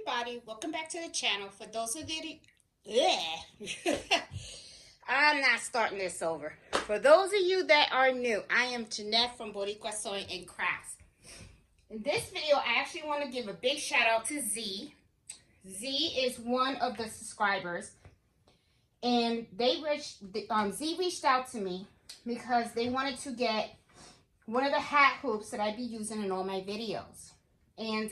everybody, welcome back to the channel. For those of you I'm not starting this over. For those of you that are new, I am Jeanette from Boricua Sewing and Crafts. In this video, I actually want to give a big shout out to Z. Z is one of the subscribers, and Z reached out to me because they wanted to get one of the hat hoops that I be using in all my videos. And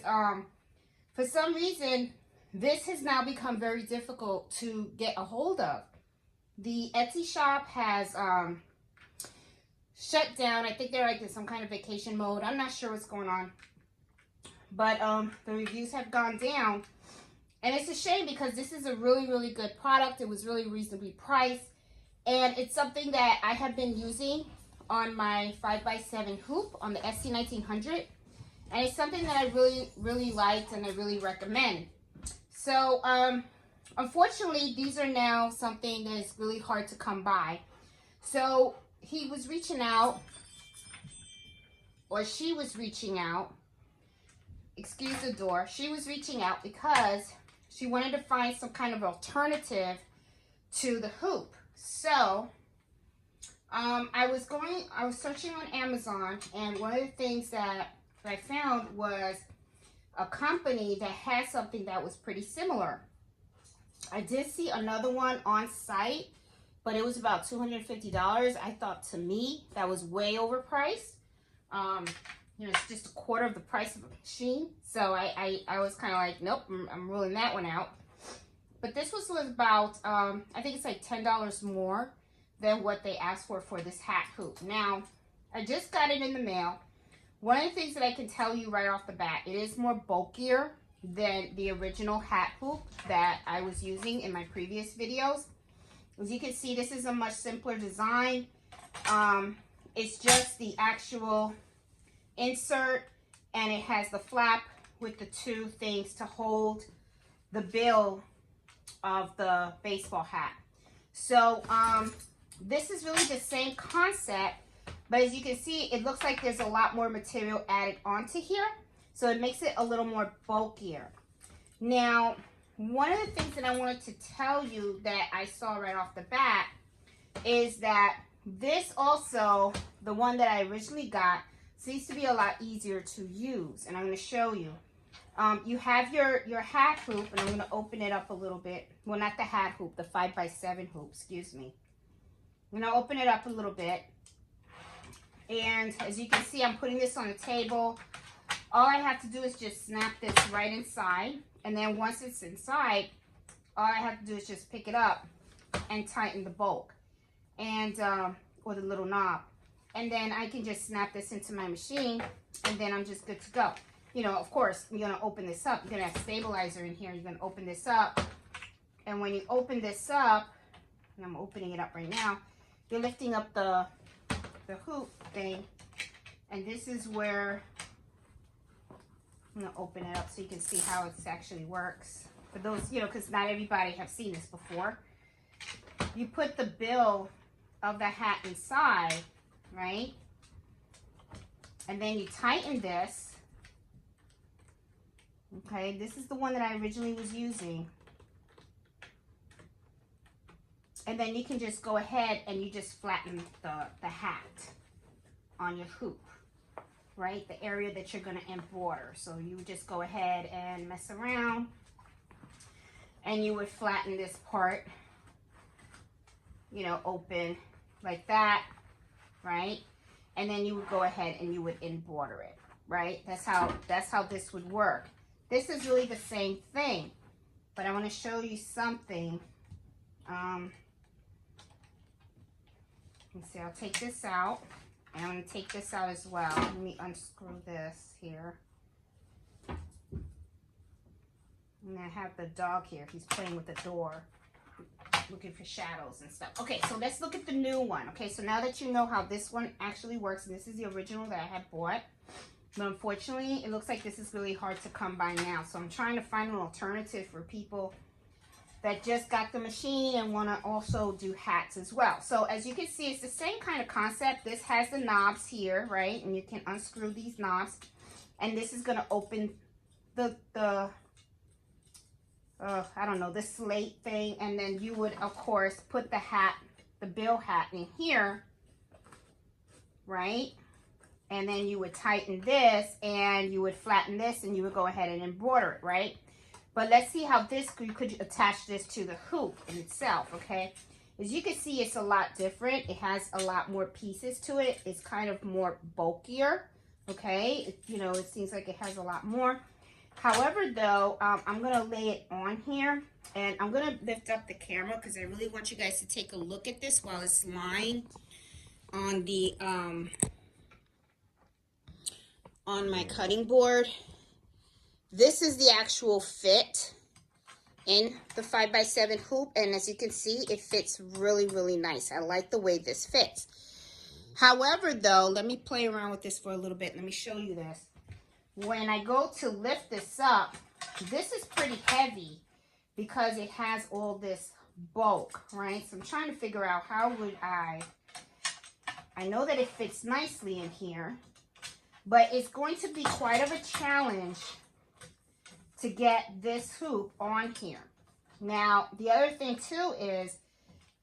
for some reason, this has now become very difficult to get a hold of. The Etsy shop has shut down. I think they're like in some kind of vacation mode. I'm not sure what's going on. But the reviews have gone down. And it's a shame because this is a really, really good product. It was really reasonably priced. And it's something that I have been using on my 5x7 hoop on the SE1900. And it's something that I really, really liked and I really recommend. So, unfortunately, these are now something that is really hard to come by. So, he was reaching out, or she was reaching out, excuse the door, she was reaching out because she wanted to find some kind of alternative to the hoop. So, I was searching on Amazon, and one of the things that I found was a company that had something that was pretty similar. I did see another one on site, but it was about $250. I thought, to me, that was way overpriced. You know, it's just a quarter of the price of a machine. So I was kind of like, nope, I'm ruling that one out. But this was about, I think it's like $10 more than what they asked for this hat hoop. Now, I just got it in the mail. One of the things that I can tell you right off the bat, it is more bulkier than the original hat hoop that I was using in my previous videos. As you can see, this is a much simpler design. It's just the actual insert, and it has the flap with the two things to hold the bill of the baseball hat. So this is really the same concept, but as you can see, it looks like there's a lot more material added onto here, so it makes it a little more bulkier. Now, one of the things that I wanted to tell you that I saw right off the bat is that this also, the one that I originally got, seems to be a lot easier to use, and I'm going to show you. You have your hat hoop, and I'm going to open it up a little bit. Well, not the hat hoop, the 5x7 hoop, excuse me. I'm going to open it up a little bit. And as you can see, I'm putting this on the table. All I have to do is just snap this right inside. And then once it's inside, all I have to do is just pick it up and tighten the bolt. And, or the little knob. And then I can just snap this into my machine, and then I'm just good to go. You know, of course, you're going to open this up. You're going to have stabilizer in here. You're going to open this up. And when you open this up, and I'm opening it up right now, you're lifting up the hoop thing, and this is where I'm going to open it up so you can see how it actually works. For those, you know, because not everybody have seen this before. You put the bill of the hat inside, right? And then you tighten this. Okay, this is the one that I originally was using. And then you can just go ahead and you just flatten the hat on your hoop, right? The area that you're going to embroider. So you would just go ahead and mess around, and you would flatten this part, you know, open like that, right? And then you would go ahead and you would embroider it, right? That's how this would work. This is really the same thing, but I want to show you something. Let's see, I'll take this out, and I'm going to take this out as well. Let me unscrew this here. And I have the dog here. He's playing with the door, looking for shadows and stuff. Okay, so let's look at the new one. Okay, so now that you know how this one actually works, and this is the original that I had bought, but unfortunately, it looks like this is really hard to come by now. So I'm trying to find an alternative for people that just got the machine and want to also do hats as well. So as you can see, it's the same kind of concept. This has the knobs here, right? And you can unscrew these knobs. And this is going to open the I don't know, the slate thing. And then you would, of course, put the hat, the bill hat in here, right? And then you would tighten this and you would flatten this and you would go ahead and embroider it, right? But let's see how this, you could attach this to the hoop in itself, okay? As you can see, it's a lot different. It has a lot more pieces to it. It's kind of more bulkier, okay? You know, it seems like it has a lot more. However, though, I'm going to lay it on here. And I'm going to lift up the camera because I really want you guys to take a look at this while it's lying on the, on my cutting board. This is the actual fit in the 5x7 hoop, and as you can see, it fits really, really nice. I like the way this fits. However, though, let me play around with this for a little bit. Let me show you this. When I go to lift this up, this is pretty heavy because it has all this bulk, right? So I'm trying to figure out how would I know that it fits nicely in here, but it's going to be quite of a challenge to get this hoop on here. Now, the other thing too is,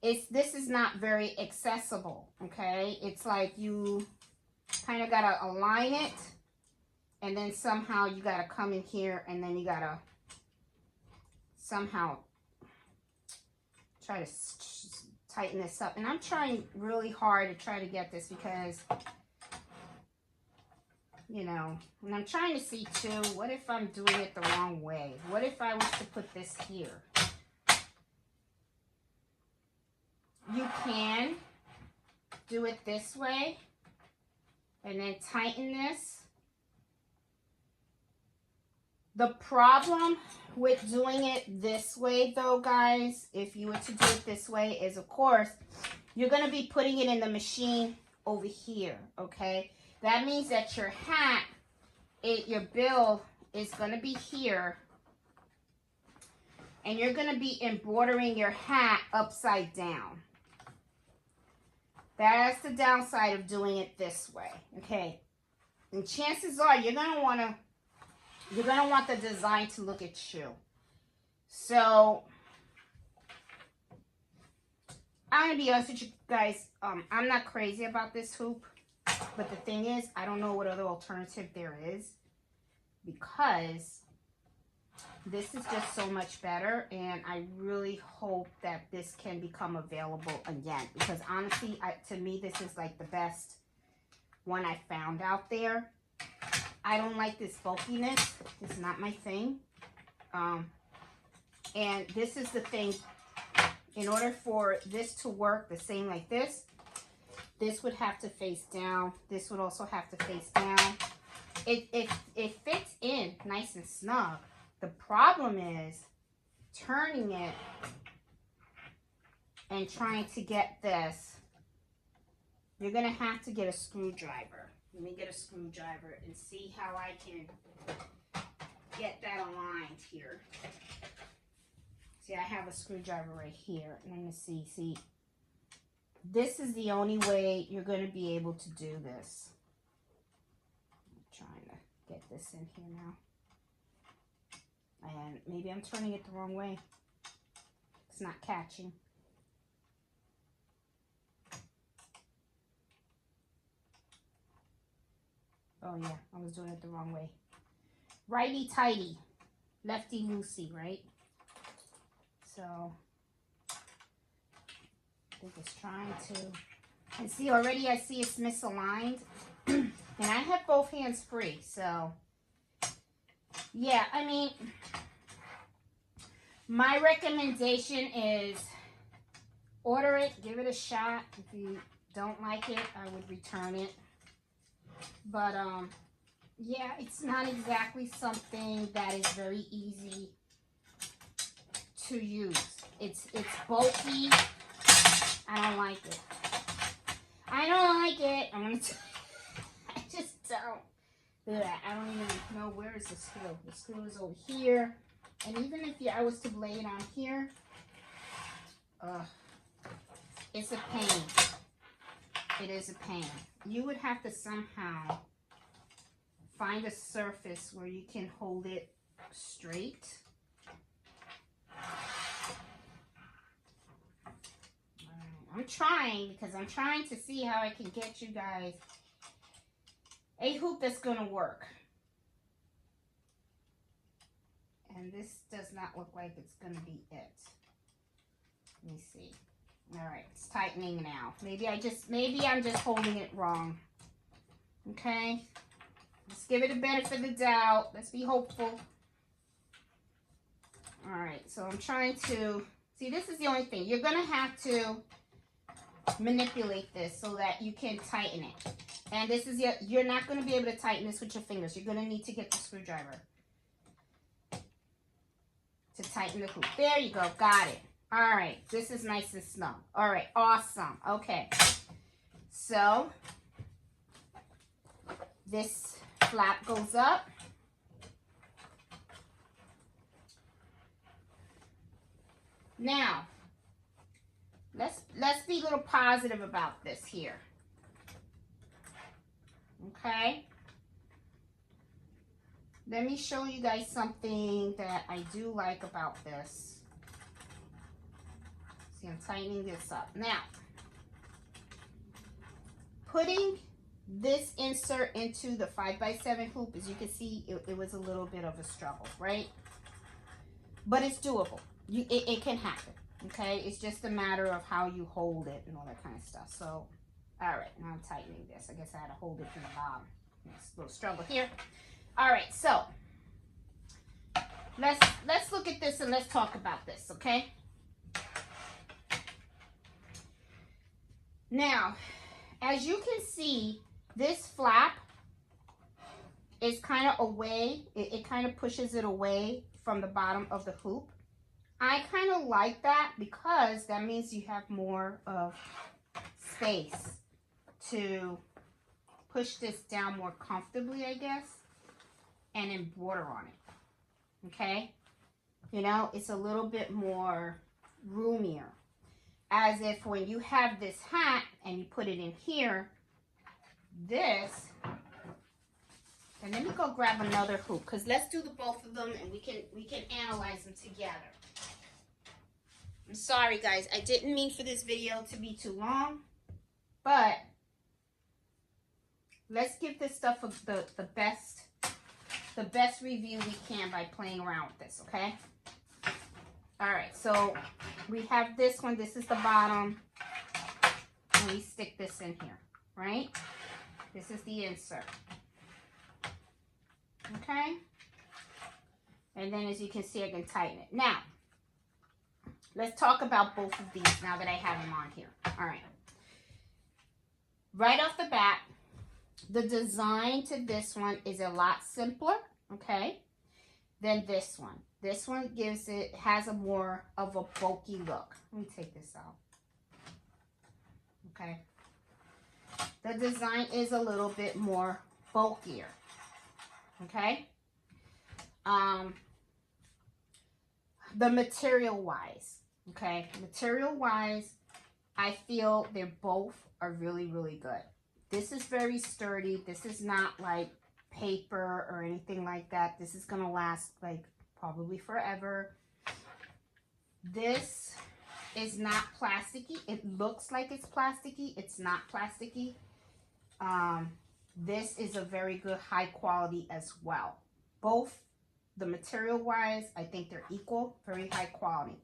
this is not very accessible, okay? It's like you kind of gotta align it, and then somehow you gotta come in here, and then you gotta somehow try to tighten this up. And I'm trying really hard to try to get this because, you know, and I'm trying to see too, what if I'm doing it the wrong way? What if I was to put this here? You can do it this way and then tighten this. The problem with doing it this way though, guys, if you were to do it this way, is of course, you're going to be putting it in the machine over here, okay? That means that your hat, your bill is going to be here, and you're going to be embroidering your hat upside down. That's the downside of doing it this way, okay? And chances are you're going to want the design to look at you. So I'm going to be honest with you guys, I'm not crazy about this hoop. But the thing is, I don't know what other alternative there is, because this is just so much better, and I really hope that this can become available again, because honestly, to me, this is like the best one I found out there. I don't like this bulkiness. It's not my thing. And this is the thing. In order for this to work the same like this would have to face down. This would also have to face down. It fits in nice and snug. The problem is turning it and trying to get this. You're going to have to get a screwdriver. Let me get a screwdriver and see how I can get that aligned here. See, I have a screwdriver right here. Let me see. See, this is the only way you're going to be able to do this. I'm trying to get this in here now. And maybe I'm turning it the wrong way. It's not catching. Oh yeah, I was doing it the wrong way. Righty-tighty, lefty-loosey, right? So, I think it's trying to, and see already I see it's misaligned. And I have both hands free, so, yeah, I mean, my recommendation is order it, give it a shot. If you don't like it, I would return it. But, yeah, it's not exactly something that is very easy to use. It's bulky. I don't like it. I don't like it. I'm gonna tell you, I just don't. Ugh, I don't even know where is the screw. The screw is over here. And even if I was to lay it on here, it's a pain. It is a pain. You would have to somehow find a surface where you can hold it straight. I'm trying because I'm trying to see how I can get you guys a hoop that's going to work. And this does not look like it's going to be it. Let me see. All right, it's tightening now. Maybe I'm just holding it wrong. Okay. Let's give it a benefit of the doubt. Let's be hopeful. All right, so I'm trying to see. This is the only thing. You're going to have to manipulate this so that you can tighten it. And this is you're not going to be able to tighten this with your fingers. You're going to need to get the screwdriver to tighten the hoop. There you go. Got it. All right. This is nice and snug. All right. Awesome. Okay. So this flap goes up. Now, let's be a little positive about this here. Okay? Let me show you guys something that I do like about this. See, I'm tightening this up. Now, putting this insert into the 5x7 hoop, as you can see, it was a little bit of a struggle, right? But it's doable. It can happen, okay? It's just a matter of how you hold it and all that kind of stuff. So, all right, now I'm tightening this. I guess I had to hold it from the bottom. It's a little struggle here. All right, so let's look at this and let's talk about this, okay? Now, as you can see, this flap is kind of away. It kind of pushes it away from the bottom of the hoop. I kind of like that because that means you have more of space to push this down more comfortably, I guess, and embroider on it, okay? You know, it's a little bit more roomier. As if when you have this hat and you put it in here, this, and let me go grab another hoop, because let's do the both of them and we can analyze them together. I'm sorry, guys. I didn't mean for this video to be too long, but let's give this stuff the best review we can by playing around with this, okay? All right, so we have this one. This is the bottom, and we stick this in here, right? This is the insert, okay? And then, as you can see, I can tighten it. Now, let's talk about both of these now that I have them on here. All right. Right off the bat, the design to this one is a lot simpler, okay, than this one. This one has a more of a bulky look. Let me take this out. Okay. The design is a little bit more bulkier. Okay. The material-wise, okay, material-wise, I feel they both are really, really good. This is very sturdy. This is not like paper or anything like that. This is going to last like probably forever. This is not plasticky. It looks like it's plasticky. It's not plasticky. This is a very good high quality as well. Both the material wise, I think they're equal, very high quality.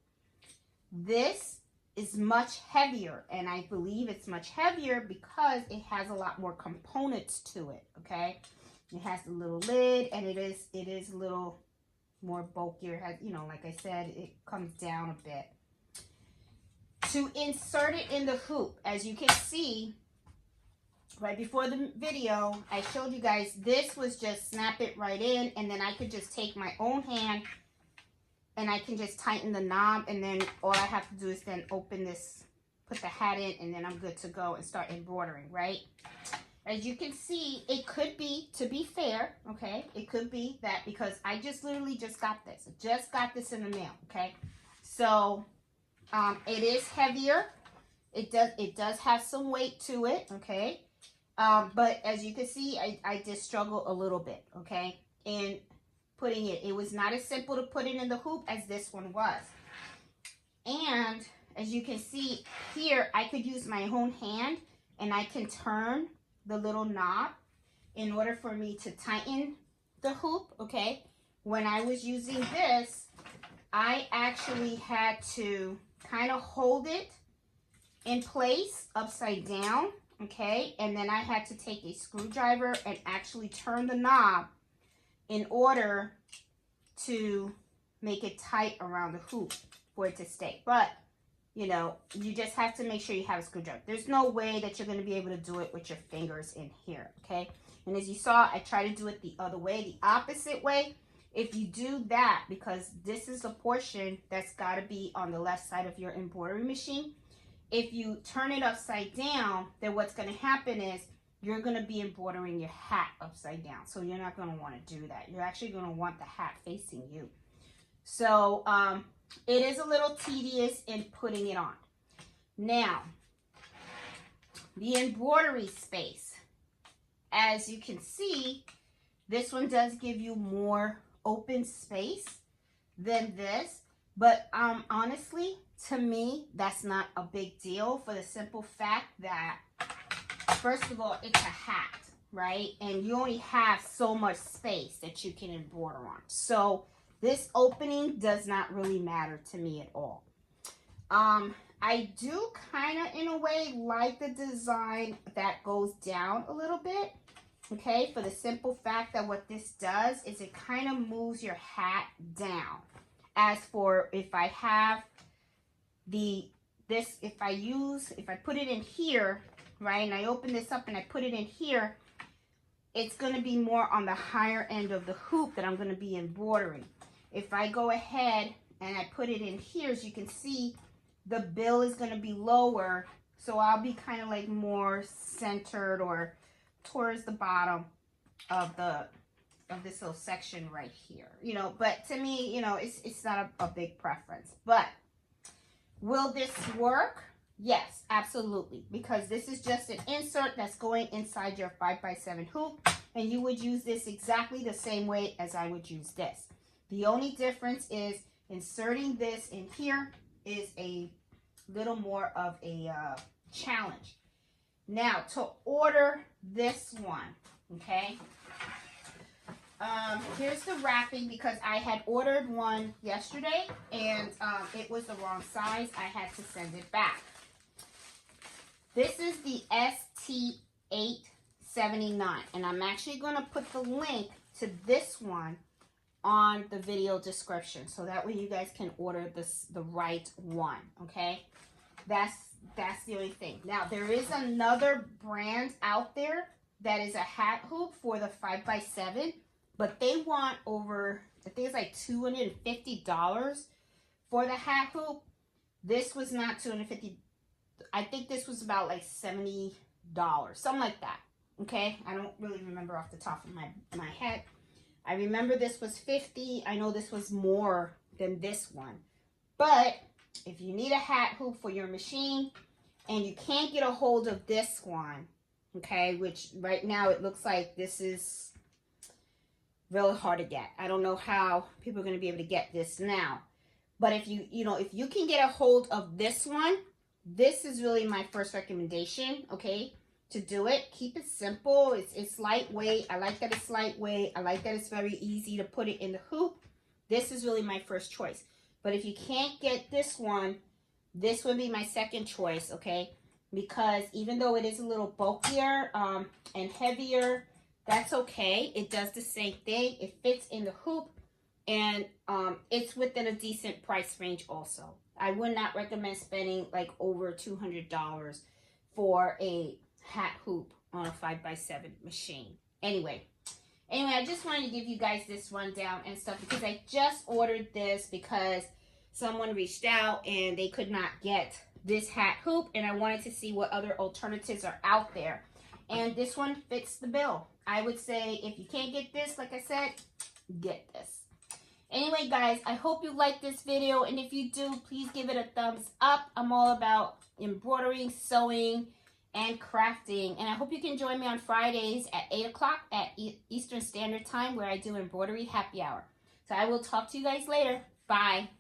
This is much heavier, and I believe it's much heavier because it has a lot more components to it, okay? It has a little lid, and it is a little more bulkier. It has, you know, like I said, it comes down a bit. To insert it in the hoop, as you can see, right before the video, I showed you guys this was just snap it right in, and then I could just take my own hand and I can just tighten the knob, and then all I have to do is then open this, put the hat in, and then I'm good to go and start embroidering, right? As you can see, it could be, to be fair, okay, it could be that because I just literally just got this. I just got this in the mail, okay? So, it is heavier. It does have some weight to it, okay? But as you can see, I did struggle a little bit, okay? And putting it was not as simple to put it in the hoop as this one was. And as you can see here, I could use my own hand and I can turn the little knob in order for me to tighten the hoop, okay? When I was using this, I actually had to kind of hold it in place upside down, okay? And then I had to take a screwdriver and actually turn the knob in order to make it tight around the hoop for it to stay. But, you know, you just have to make sure you have a screwdriver. There's no way that you're going to be able to do it with your fingers in here, okay? And as you saw, I try to do it the other way, the opposite way. If you do that, because this is a portion that's got to be on the left side of your embroidery machine, if you turn it upside down, then what's going to happen is you're going to be embroidering your hat upside down. So you're not going to want to do that. You're actually going to want the hat facing you. So it is a little tedious in putting it on. Now, the embroidery space. As you can see, this one does give you more open space than this. But honestly, to me, that's not a big deal for the simple fact that, first of all, it's a hat, right? And you only have so much space that you can embroider on. So this opening does not really matter to me at all. I do kind of, in a way, like the design that goes down a little bit, okay? For the simple fact that what this does is it kind of moves your hat down. As for if I have if I put it in here, right, and I open this up and I put it in here, it's going to be more on the higher end of the hoop that I'm going to be embroidering. If I go ahead and I put it in here, as you can see, the bill is going to be lower, so I'll be kind of like more centered or towards the bottom of this little section right here, you know. But to me, you know, it's not a big preference. But will this work? Yes, absolutely, because this is just an insert that's going inside your 5x7 hoop, and you would use this exactly the same way as I would use this. The only difference is inserting this in here is a little more of a challenge. Now, to order this one, okay, here's the wrapping, because I had ordered one yesterday and it was the wrong size. I had to send it back. This is the ST879, and I'm actually going to put the link to this one on the video description, so that way you guys can order the right one, okay? That's the only thing. Now, there is another brand out there that is a hat hoop for the 5x7, but they want over, I think it's like $250 for the hat hoop. This was not $250. I think this was about like $70, something like that, okay? I don't really remember off the top of my head. I remember this was $50. I know this was more than this one. But if you need a hat hoop for your machine and you can't get a hold of this one, okay, which right now it looks like this is really hard to get. I don't know how people are going to be able to get this now. But if if you can get a hold of this one, this is really my first recommendation, okay, to do it. Keep it simple. It's lightweight. I like that it's lightweight. I like that it's very easy to put it in the hoop. This is really my first choice. But if you can't get this one, this would be my second choice, okay? Because even though it is a little bulkier and heavier, that's okay. It does the same thing. It fits in the hoop, and it's within a decent price range also. I would not recommend spending like over $200 for a hat hoop on a 5x7 machine. Anyway, I just wanted to give you guys this rundown and stuff, because I just ordered this because someone reached out and they could not get this hat hoop, and I wanted to see what other alternatives are out there. And this one fits the bill. I would say if you can't get this, like I said, get this. Anyway, guys, I hope you liked this video, and if you do, please give it a thumbs up. I'm all about embroidering, sewing, and crafting, and I hope you can join me on Fridays at 8 o'clock at Eastern Standard Time, where I do embroidery happy hour. So I will talk to you guys later. Bye.